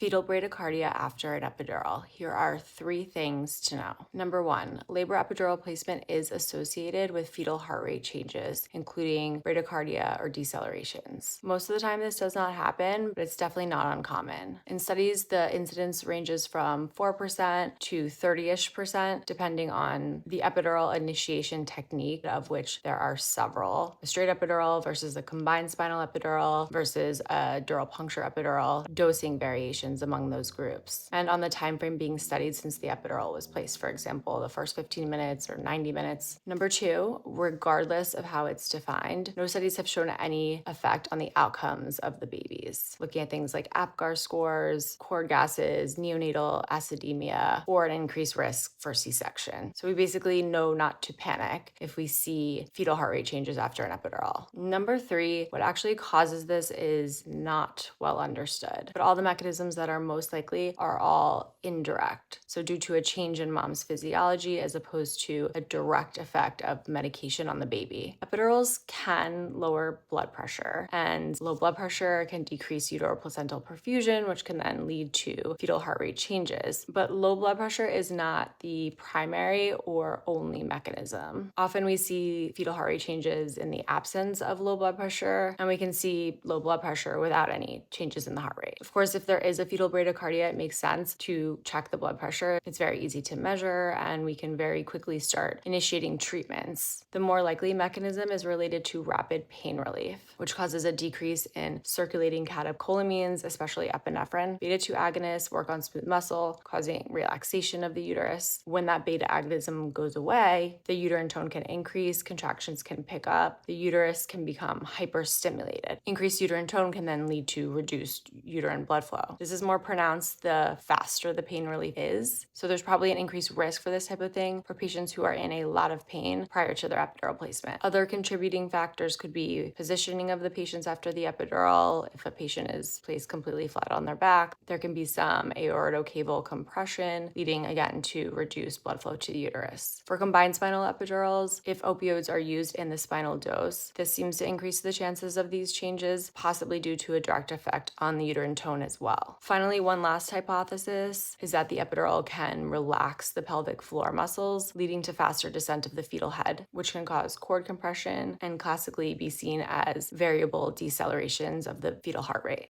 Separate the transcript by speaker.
Speaker 1: Fetal bradycardia after an epidural. Here are 3 things to know. Number 1, labor epidural placement is associated with fetal heart rate changes, including bradycardia or decelerations. Most of the time, this does not happen, but it's definitely not uncommon. In studies, the incidence ranges from 4% to 30-ish%, depending on the epidural initiation technique, of which there are several. A straight epidural versus a combined spinal epidural versus a dural puncture epidural, dosing variations among those groups, and on the time frame being studied since the epidural was placed, for example, the first 15 minutes or 90 minutes. Number 2, regardless of how it's defined, no studies have shown any effect on the outcomes of the babies, looking at things like APGAR scores, cord gases, neonatal acidemia, or an increased risk for C-section. So we basically know not to panic if we see fetal heart rate changes after an epidural. Number 3, what actually causes this is not well understood, but all the mechanisms that are most likely are all indirect. So due to a change in mom's physiology as opposed to a direct effect of medication on the baby. Epidurals can lower blood pressure, and low blood pressure can decrease uteroplacental perfusion, which can then lead to fetal heart rate changes. But low blood pressure is not the primary or only mechanism. Often we see fetal heart rate changes in the absence of low blood pressure, and we can see low blood pressure without any changes in the heart rate. Of course, if there is a fetal bradycardia, it makes sense to check the blood pressure. It's very easy to measure, and we can very quickly start initiating treatments. The more likely mechanism is related to rapid pain relief, which causes a decrease in circulating catecholamines, especially epinephrine. Beta-2 agonists work on smooth muscle, causing relaxation of the uterus. When that beta agonism goes away, the uterine tone can increase, contractions can pick up, the uterus can become hyperstimulated. Increased uterine tone can then lead to reduced uterine blood flow. This is more pronounced the faster the pain relief is. So there's probably an increased risk for this type of thing for patients who are in a lot of pain prior to their epidural placement. Other contributing factors could be positioning of the patients after the epidural. If a patient is placed completely flat on their back, there can be some aortocaval compression, leading again to reduced blood flow to the uterus. For combined spinal epidurals, if opioids are used in the spinal dose, this seems to increase the chances of these changes, possibly due to a direct effect on the uterine tone as well. Finally, one last hypothesis is that the epidural can relax the pelvic floor muscles, leading to faster descent of the fetal head, which can cause cord compression and classically be seen as variable decelerations of the fetal heart rate.